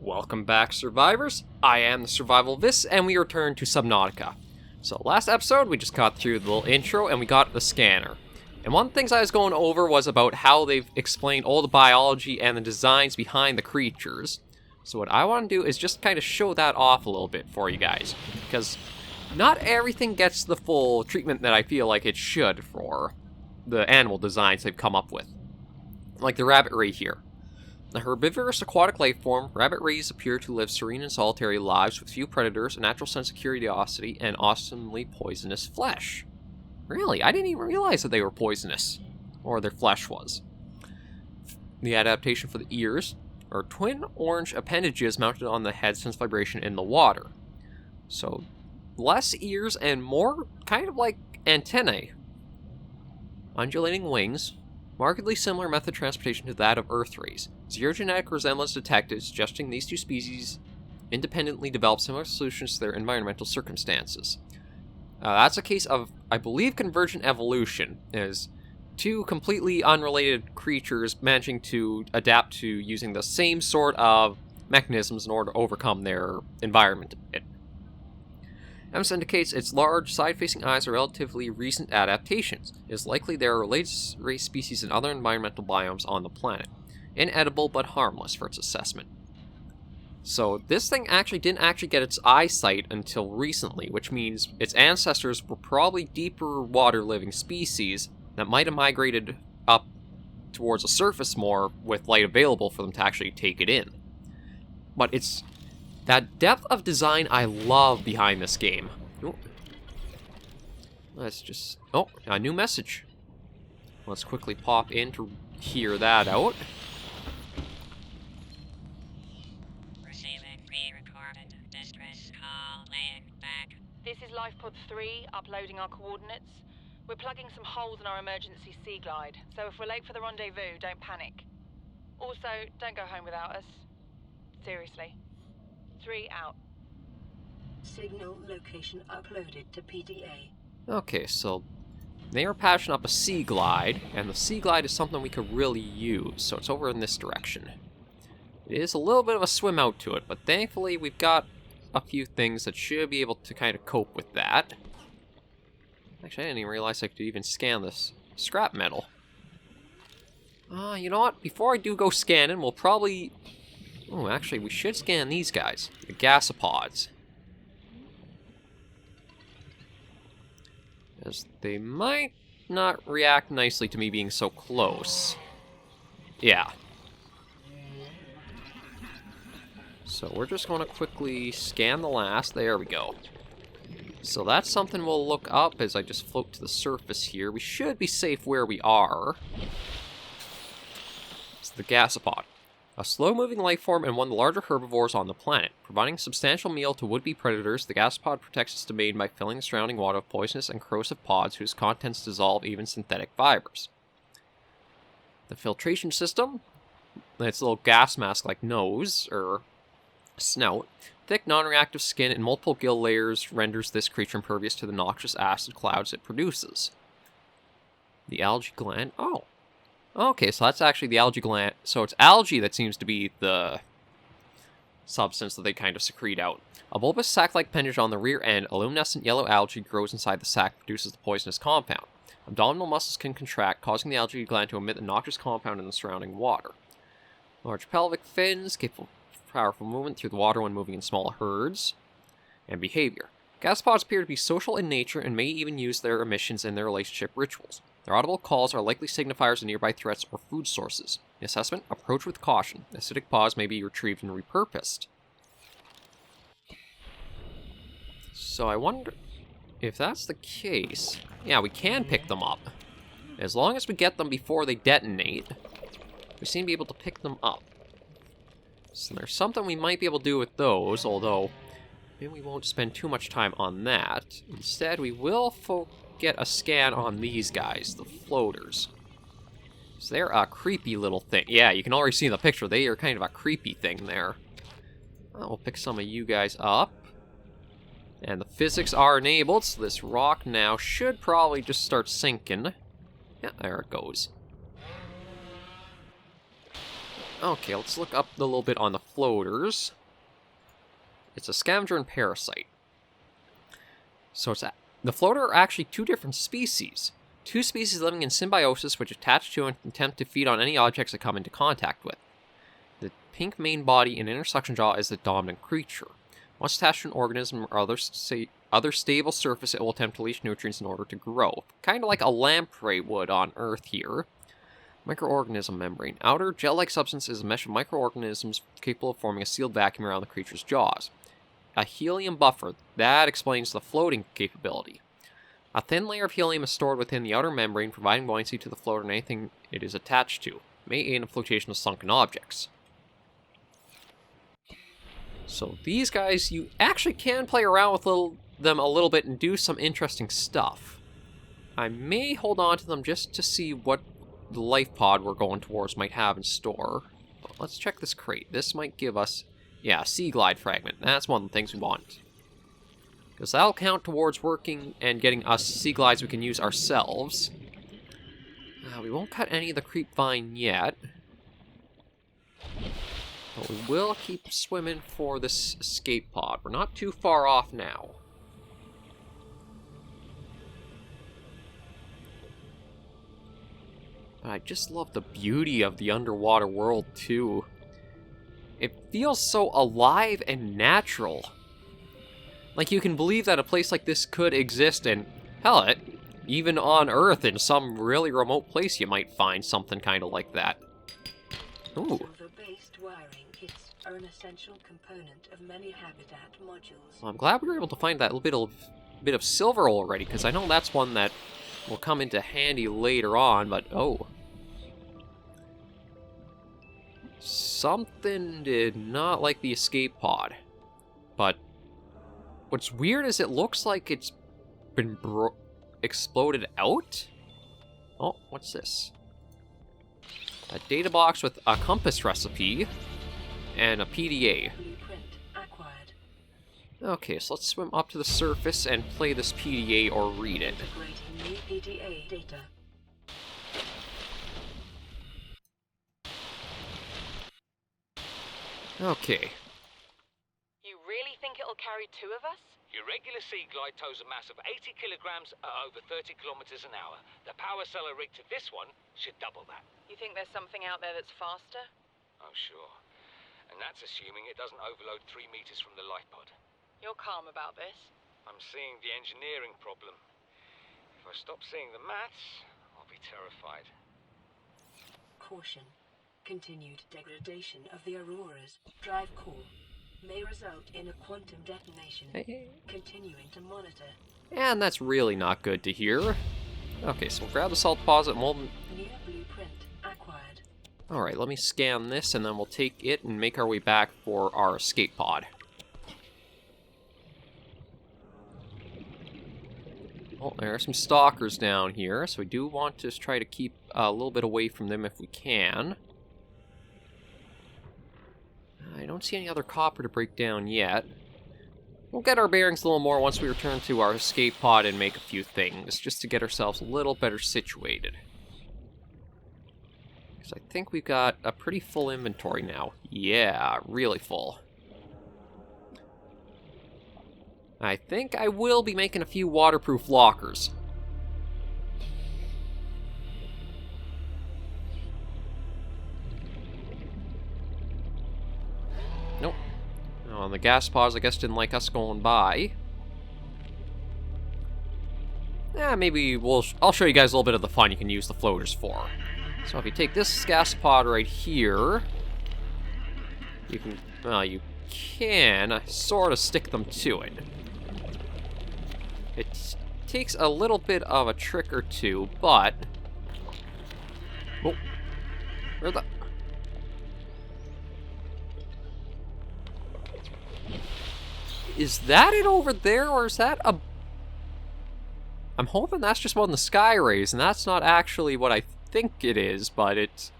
Welcome back, survivors. I am the SurvivalVis, and we return to Subnautica. So last episode, we just got through the little intro, and we got the scanner. And one of the things I was going over was about how they've explained all the biology and the designs behind the creatures. So what I want to do is just kind of show that off a little bit for you guys, because not everything gets the full treatment that I feel like it should for the animal designs they've come up with. Like the rabbit ray here. A herbivorous aquatic life form, rabbit rays appear to live serene and solitary lives with few predators, a natural sense of curiosity, and awesomely poisonous flesh. Really? I didn't even realize that they were poisonous. Or their flesh was. The adaptation for the ears are twin orange appendages mounted on the head sense vibration in the water. So, less ears and more kind of like antennae. Undulating wings. Markedly similar method of transportation to that of Earth rays. Zero genetic resemblance detected, suggesting these two species independently develop similar solutions to their environmental circumstances. That's a case of, I believe, convergent evolution, as two completely unrelated creatures managing to adapt to using the same sort of mechanisms in order to overcome their environment. Evidence indicates its large, side-facing eyes are relatively recent adaptations. It is likely there are related race species in other environmental biomes on the planet. Inedible but harmless for its assessment. So this thing didn't get its eyesight until recently, which means its ancestors were probably deeper water living species that might have migrated up towards the surface more with light available for them to actually take it in. But it's that depth of design I love behind this game. Ooh. Let's just... Oh, a new message. Let's quickly pop in to hear that out. Receiving pre-recorded distress call, laying back. This is LifePod 3, uploading our coordinates. We're plugging some holes in our emergency sea glide, so if we're late for the rendezvous, don't panic. Also, don't go home without us. Seriously. 3 out. Signal location uploaded to PDA. Okay, so they are patching up a sea glide, and the sea glide is something we could really use, so it's over in this direction. It is a little bit of a swim out to it, but thankfully we've got a few things that should be able to kind of cope with that. Actually, I didn't even realize I could even scan this scrap metal. You know what? Before I do go scanning, we'll probably... Oh, actually, we should scan these guys. The gasopods. As they might not react nicely to me being so close. Yeah. So we're just going to quickly scan the last. There we go. So that's something we'll look up as I just float to the surface here. We should be safe where we are. It's the gasopod. A slow-moving life form and one of the larger herbivores on the planet. Providing substantial meal to would-be predators, the gasopod protects its domain by filling the surrounding water with poisonous and corrosive pods whose contents dissolve even synthetic fibers. The filtration system, its little gas mask-like nose, or snout, thick, non-reactive skin, and multiple gill layers renders this creature impervious to the noxious acid clouds it produces. The algae gland... Oh. Okay, so that's actually the algae gland. So it's algae that seems to be the substance that they kind of secrete out. A bulbous sac-like appendage on the rear end, a luminescent yellow algae grows inside the sac and produces the poisonous compound. Abdominal muscles can contract, causing the algae gland to emit the noxious compound in the surrounding water. Large pelvic fins, capable of powerful movement through the water when moving in small herds. And behavior. Gasopods appear to be social in nature and may even use their emissions in their relationship rituals. Their audible calls are likely signifiers of nearby threats or food sources. In assessment, approach with caution. Acidic pods may be retrieved and repurposed. So I wonder if that's the case. Yeah, we can pick them up. As long as we get them before they detonate, we seem to be able to pick them up. So there's something we might be able to do with those, although maybe we won't spend too much time on that. Instead, we will get a scan on these guys, the floaters. So they're a creepy little thing. Yeah, you can already see in the picture, they are kind of a creepy thing there. We'll pick some of you guys up. And the physics are enabled, so this rock now should probably just start sinking. Yeah, there it goes. Okay, let's look up a little bit on the floaters. It's a scavenger and parasite. So the floater are actually two different species. Two species living in symbiosis which attach to and attempt to feed on any objects they come into contact with. The pink main body and intersection jaw is the dominant creature. Once attached to an organism or other stable surface, it will attempt to leach nutrients in order to grow. Kind of like a lamprey would on Earth here. Microorganism membrane. Outer gel-like substance is a mesh of microorganisms capable of forming a sealed vacuum around the creature's jaws. A helium buffer. That explains the floating capability. A thin layer of helium is stored within the outer membrane, providing buoyancy to the floater and anything it is attached to. May aid in flotation of sunken objects. So these guys, you actually can play around with them a little bit and do some interesting stuff. I may hold on to them just to see what the life pod we're going towards might have in store. But let's check this crate. This might give us, yeah, a sea glide fragment. That's one of the things we want. Because that'll count towards working and getting us sea glides we can use ourselves. We won't cut any of the creep vine yet. But we will keep swimming for this escape pod. We're not too far off now. But I just love the beauty of the underwater world, too. It feels so alive and natural. Like you can believe that a place like this could exist, and hell, even on Earth in some really remote place you might find something kind of like that. Ooh. Silver-based wiring kits are an essential component of many habitat modules. Well, I'm glad we were able to find that little bit of silver already, because I know that's one that will come into handy later on, but oh. Something did not like the escape pod. But what's weird is it looks like it's been exploded out? Oh, what's this? A data box with a compass recipe and a PDA. Blueprint acquired. Okay, so let's swim up to the surface and play this PDA or read it. Integrating new PDA data. Okay. You really think it'll carry two of us? Your regular sea glide tows a mass of 80 kilograms at over 30 kilometers an hour. The power cellar rig to this one should double that. You think there's something out there that's faster? Oh, sure. And that's assuming it doesn't overload 3 meters from the life pod. You're calm about this. I'm seeing the engineering problem. If I stop seeing the maths, I'll be terrified. Caution. Continued degradation of the Aurora's drive core may result in a quantum detonation. Continuing to monitor. And that's really not good to hear. Okay, so we'll grab the salt deposit and we'll... New blueprint acquired. Alright, let me scan this and then we'll take it and make our way back for our escape pod. Oh, there are some stalkers down here, so we do want to try to keep a little bit away from them if we can. I don't see any other copper to break down yet. We'll get our bearings a little more once we return to our escape pod and make a few things, just to get ourselves a little better situated. Because I think we've got a pretty full inventory now. Yeah, really full. I think I will be making a few waterproof lockers. Nope. Oh, the gas pods, I guess, didn't like us going by. Maybe I'll show you guys a little bit of the fun you can use the floaters for. So if you take this gas pod right here, you can sort of stick them to it. It takes a little bit of a trick or two, but... Oh, where the... Is that it over there, or is that a... I'm hoping that's just one of the sky rays, and that's not actually what I think it is, but it's...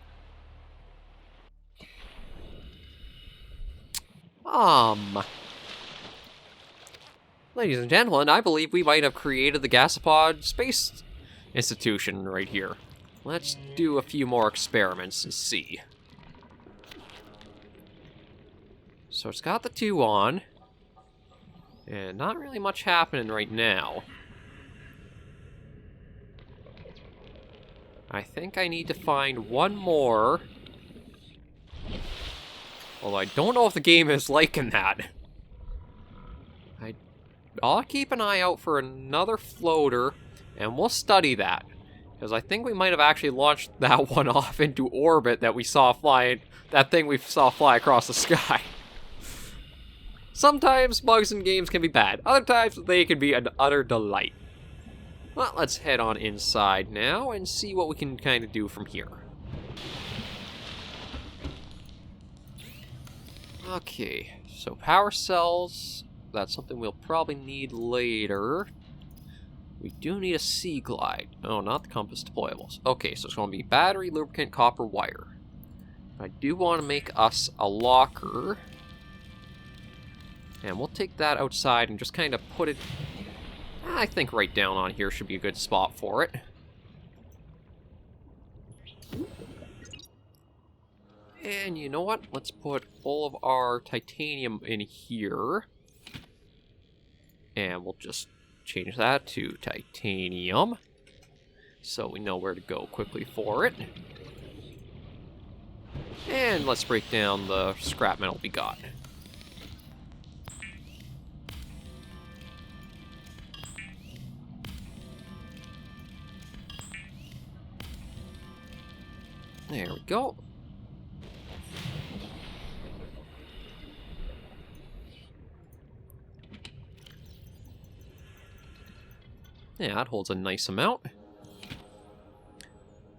Ladies and gentlemen, I believe we might have created the Gasopod Space Institution right here. Let's do a few more experiments and see. So it's got the 2 on. And not really much happening right now. I think I need to find one more. Although I don't know if the game is liking that. I'll keep an eye out for another floater, and we'll study that. Because I think we might have actually launched that one off into orbit that we saw flying, that thing we saw fly across the sky. Sometimes bugs in games can be bad. Other times they can be an utter delight. Well, let's head on inside now and see what we can kind of do from here. Okay, so power cells, that's something we'll probably need later. We do need a sea glide. Oh, not the compass deployables. Okay, so it's going to be battery, lubricant, copper, wire. I do want to make us a locker. And we'll take that outside and just kind of put it, I think right down on here should be a good spot for it. And you know what? Let's put all of our titanium in here. And we'll just change that to titanium. So we know where to go quickly for it. And let's break down the scrap metal we got. There we go. Yeah, that holds a nice amount.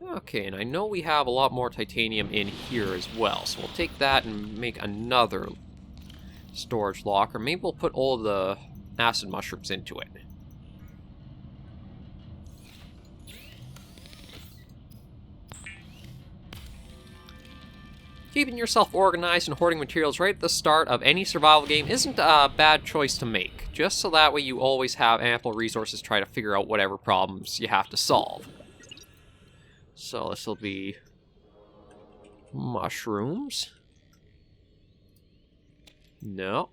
Okay, and I know we have a lot more titanium in here as well, so we'll take that and make another storage locker. Maybe we'll put all the acid mushrooms into it. Keeping yourself organized and hoarding materials right at the start of any survival game isn't a bad choice to make, just so that way you always have ample resources to try to figure out whatever problems you have to solve. So this will be mushrooms. No.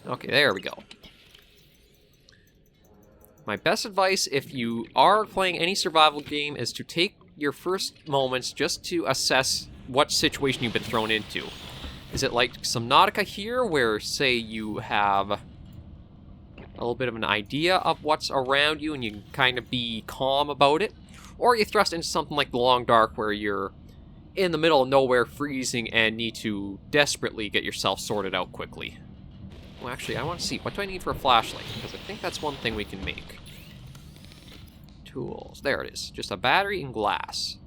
Okay, there we go. My best advice if you are playing any survival game is to take your first moments just to assess what situation you've been thrown into. Is it like Subnautica here, where, say, you have a little bit of an idea of what's around you and you can kind of be calm about it? Or you thrust into something like The Long Dark, where you're in the middle of nowhere, freezing, and need to desperately get yourself sorted out quickly. Well, actually, I want to see, what do I need for a flashlight? Because I think that's one thing we can make. Tools. There it is. Just a battery and glass.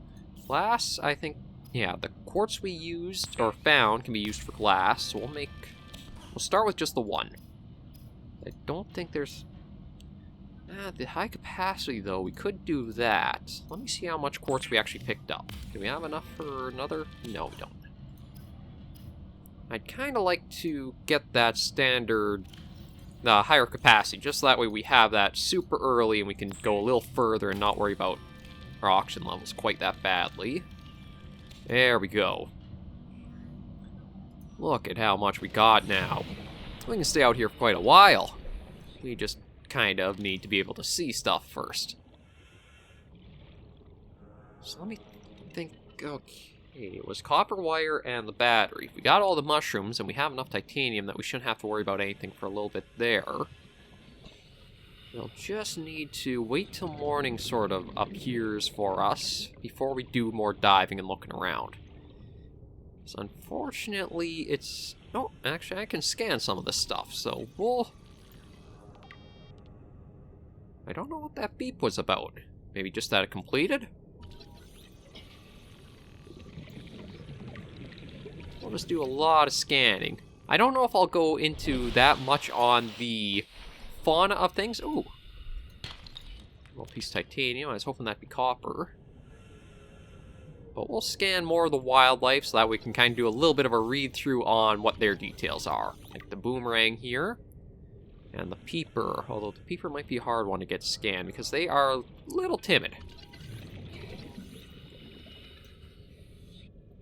Glass, I think... Yeah, the quartz we used, or found, can be used for glass, so we'll start with just the one. I don't think there's... the high capacity, though, we could do that. Let me see how much quartz we actually picked up. Do we have enough for another? No, we don't. I'd kind of like to get that standard higher capacity, just so that way we have that super early and we can go a little further and not worry about our oxygen levels quite that badly. There we go. Look at how much we got now. We can stay out here for quite a while. We just kind of need to be able to see stuff first. So let me think. Okay, it was copper wire and the battery. We got all the mushrooms and we have enough titanium that we shouldn't have to worry about anything for a little bit there. We'll just need to wait till morning sort of appears for us before we do more diving and looking around. So unfortunately, it's... Oh, actually, I can scan some of this stuff, so we'll... I don't know what that beep was about. Maybe just that it completed? We'll just do a lot of scanning. I don't know if I'll go into that much on the fauna of things. Ooh. A little piece of titanium. I was hoping that'd be copper. But we'll scan more of the wildlife so that we can kind of do a little bit of a read-through on what their details are. Like the boomerang here. And the peeper. Although the peeper might be a hard one to get scanned because they are a little timid.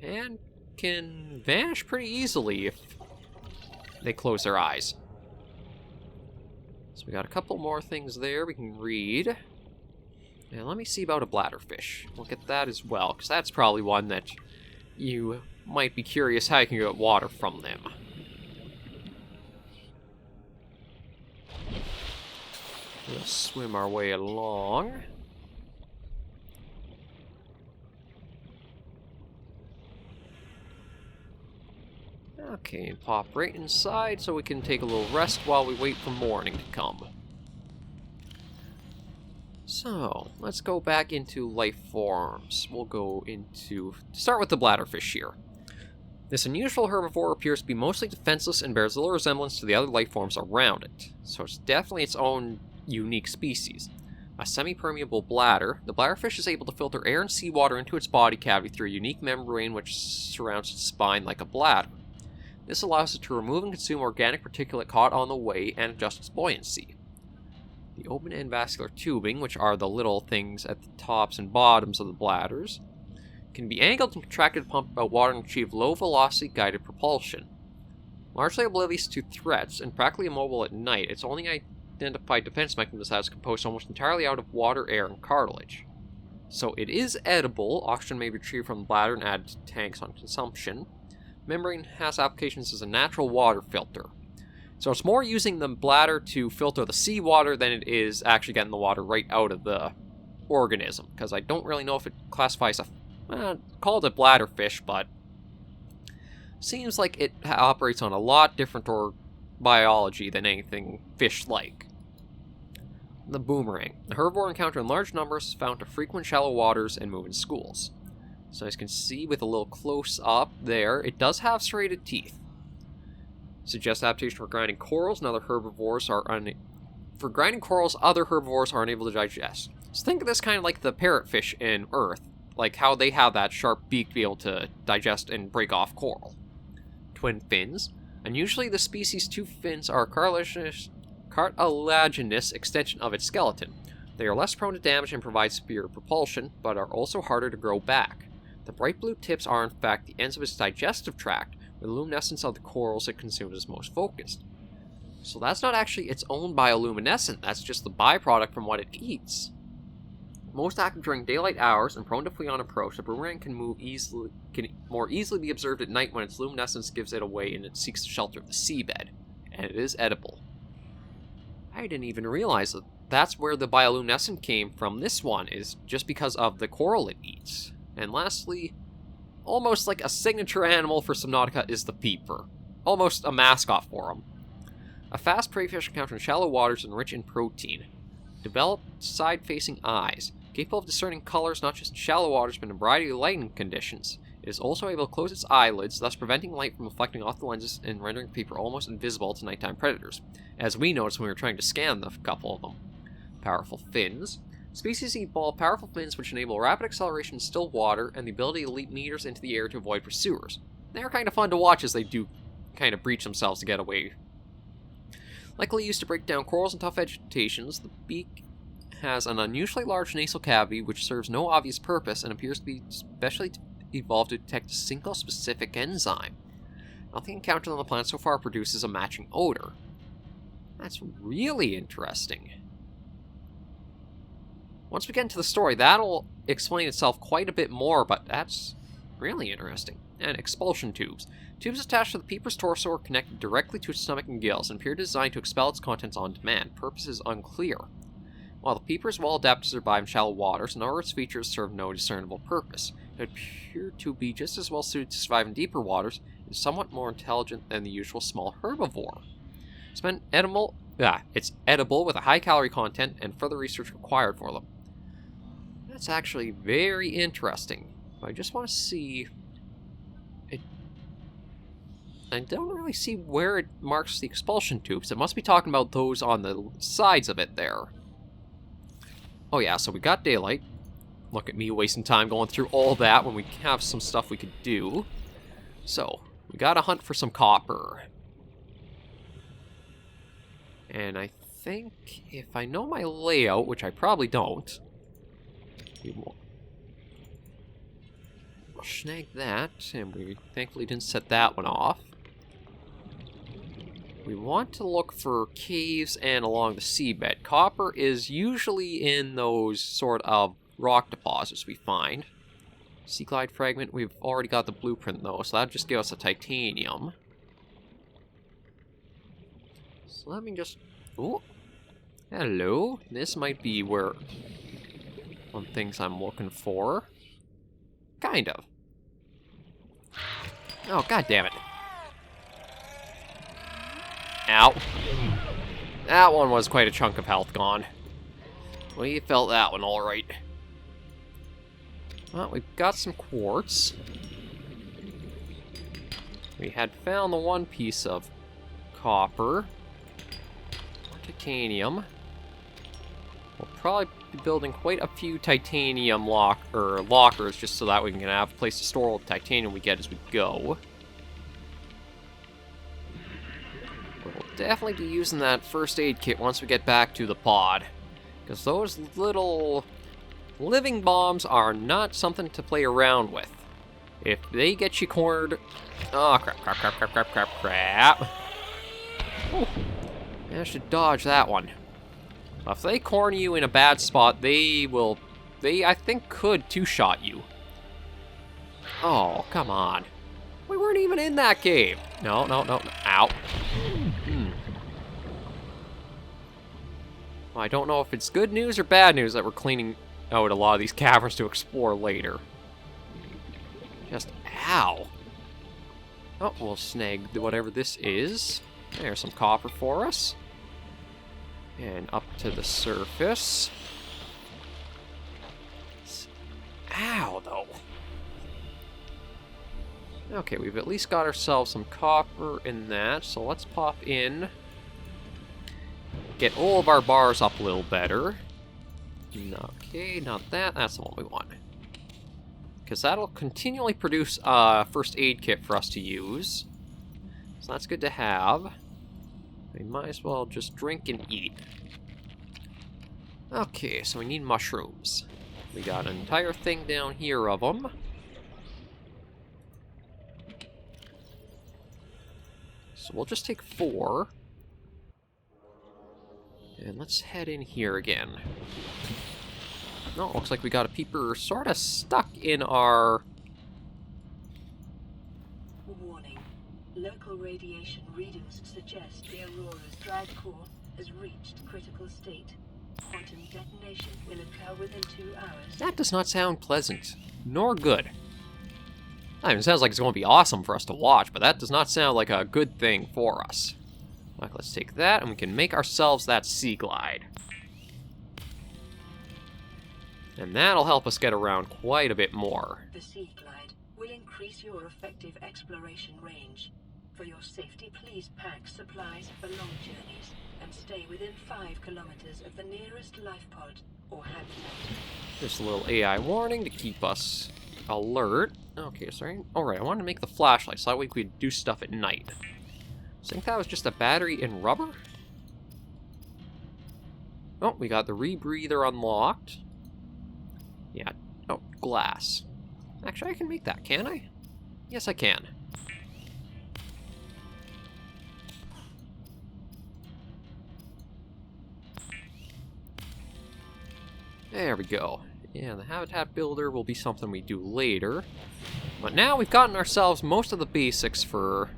And can vanish pretty easily if they close their eyes. So we got a couple more things there we can read. And let me see about a bladderfish. Look at that as well, because that's probably one that you might be curious how you can get water from them. We'll swim our way along. Okay, and pop right inside so we can take a little rest while we wait for morning to come. So, let's go back into life forms. We'll go into... start with the bladderfish here. This unusual herbivore appears to be mostly defenseless and bears little resemblance to the other life forms around it. So it's definitely its own unique species. A semi-permeable bladder, the bladderfish is able to filter air and seawater into its body cavity through a unique membrane which surrounds its spine like a bladder. This allows it to remove and consume organic particulate caught on the way and adjust its buoyancy. The open-end vascular tubing, which are the little things at the tops and bottoms of the bladders, can be angled and contracted to pump out water and achieve low-velocity guided propulsion. Largely oblivious to threats and practically immobile at night, its only identified defense mechanism is composed almost entirely out of water, air, and cartilage. So it is edible. Oxygen may be retrieved from the bladder and added to tanks on consumption. Membrane has applications as a natural water filter. So it's more using the bladder to filter the seawater than it is actually getting the water right out of the organism. Because I don't really know if it classifies called a bladderfish, but seems like it operates on a lot different biology than anything fish-like. The boomerang. The herbivore encountered in large numbers, is found to frequent shallow waters and move in schools. So as you can see with a little close-up there, it does have serrated teeth. Suggests adaptation for grinding corals and other herbivores for grinding corals other herbivores are unable to digest. So think of this kind of like the parrotfish in Earth, like how they have that sharp beak to be able to digest and break off coral. Twin fins. Unusually, the species' two fins are a cartilaginous extension of its skeleton. They are less prone to damage and provide superior propulsion, but are also harder to grow back. The bright blue tips are in fact the ends of its digestive tract, where the luminescence of the corals it consumes is most focused. So that's not actually its own bioluminescent, that's just the byproduct from what it eats. Most active during daylight hours and prone to flee on approach, the boomerang can more easily be observed at night when its luminescence gives it away and it seeks the shelter of the seabed. And it is edible. I didn't even realize that that's where the bioluminescent came from. This one is just because of the coral it eats. And lastly, almost like a signature animal for Subnautica is the peeper. Almost a mascot for them. A fast prey fish encountered in shallow waters and rich in protein. Developed side-facing eyes, capable of discerning colors not just in shallow waters but in a variety of lighting conditions. It is also able to close its eyelids, thus preventing light from reflecting off the lenses and rendering the peeper almost invisible to nighttime predators, as we noticed when we were trying to scan a couple of them. Powerful fins. Species evolve powerful fins which enable rapid acceleration in still water and the ability to leap meters into the air to avoid pursuers. They're kind of fun to watch as they do kind of breach themselves to get away. Likely used to break down corals and tough vegetations, the beak has an unusually large nasal cavity which serves no obvious purpose and appears to be specially evolved to detect a single specific enzyme. Nothing encountered on the planet so far produces a matching odor. That's really interesting. Once we get into the story, that'll explain itself quite a bit more, but that's really interesting. And expulsion tubes. Tubes attached to the peeper's torso are connected directly to its stomach and gills and appear designed to expel its contents on demand. Purpose is unclear. While the peeper is well adapted to survive in shallow waters, a number of its features serve no discernible purpose. It appear to be just as well suited to survive in deeper waters and somewhat more intelligent than the usual small herbivore. It's edible with a high calorie content and further research required for them. That's actually very interesting. I just want to see... I don't really see where it marks the expulsion tubes. It must be talking about those on the sides of it there. Oh yeah, so we got daylight. Look at me wasting time going through all that when we have some stuff we could do. So, we gotta hunt for some copper. And I think if I know my layout, which I probably don't, we'll snag that, and we thankfully didn't set that one off. We want to look for caves and along the seabed. Copper is usually in those sort of rock deposits we find. Sea glide fragment, we've already got the blueprint though, so that'll just give us a titanium. So let me just... Oh, hello. This might be where... one things I'm looking for. Kind of. Oh, god damn it. Ow. That one was quite a chunk of health gone. We felt that one alright. Well, we've got some quartz. We had found the one piece of copper. Titanium. We'll probably be building quite a few titanium lockers just so that we can have a place to store all the titanium we get as we go. We'll definitely be using that first aid kit once we get back to the pod, because those little living bombs are not something to play around with. If they get you cornered... Oh, crap. Ooh. I should dodge that one. If they corner you in a bad spot, they, I think, could two-shot you. Oh, come on. We weren't even in that cave. No. Ow. Well, I don't know if it's good news or bad news that we're cleaning out a lot of these caverns to explore later. Just, ow. Oh, we'll snag whatever this is. There's some copper for us. And up to the surface. Ow, though. Okay, we've at least got ourselves some copper in that, so let's pop in. Get all of our bars up a little better. Okay, not that. That's the one we want. Because that'll continually produce a first aid kit for us to use. So that's good to have. We might as well just drink and eat. Okay, so we need mushrooms. We got an entire thing down here of them. So we'll just take 4. And let's head in here again. No, looks like we got a peeper sort of stuck in our... Warning. Local radiation readings suggest the Aurora's drive core has reached critical state. Quantum detonation will occur within 2 hours. That does not sound pleasant, nor good. I mean, it sounds like it's going to be awesome for us to watch, but that does not sound like a good thing for us. Like, let's take that, and we can make ourselves that sea glide. And that'll help us get around quite a bit more. The sea glide will increase your effective exploration range. For your safety, please pack supplies for long journeys and stay within 5 kilometers of the nearest life pod or habitat. Just a little AI warning to keep us alert. Okay, sorry. Alright, I wanted to make the flashlight so that way we could do stuff at night. I think that was just a battery in rubber? Oh, we got the rebreather unlocked. Yeah. Oh, glass. Actually, I can make that, can I? Yes, I can. There we go. Yeah, the habitat builder will be something we do later. But now we've gotten ourselves most of the basics for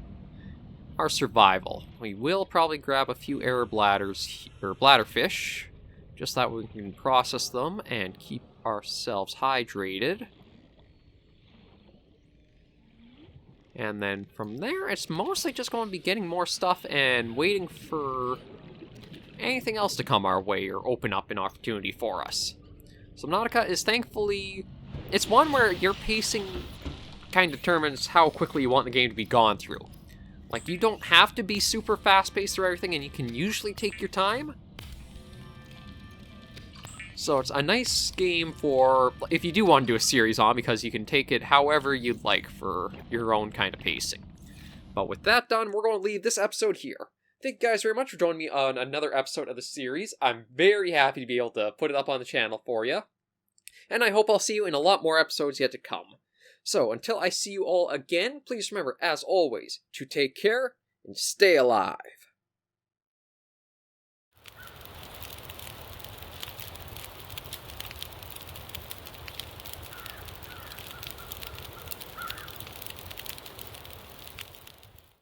our survival. We will probably grab a few air bladders, or bladderfish, just that we can process them and keep ourselves hydrated. And then from there, it's mostly just going to be getting more stuff and waiting for anything else to come our way or open up an opportunity for us. Subnautica is thankfully... It's one where your pacing kind of determines how quickly you want the game to be gone through. Like, you don't have to be super fast-paced through everything, and you can usually take your time. So it's a nice game for if you do want to do a series on, because you can take it however you'd like for your own kind of pacing. But with that done, we're going to leave this episode here. Thank you guys very much for joining me on another episode of the series. I'm very happy to be able to put it up on the channel for you. And I hope I'll see you in a lot more episodes yet to come. So until I see you all again, please remember, as always, to take care and stay alive.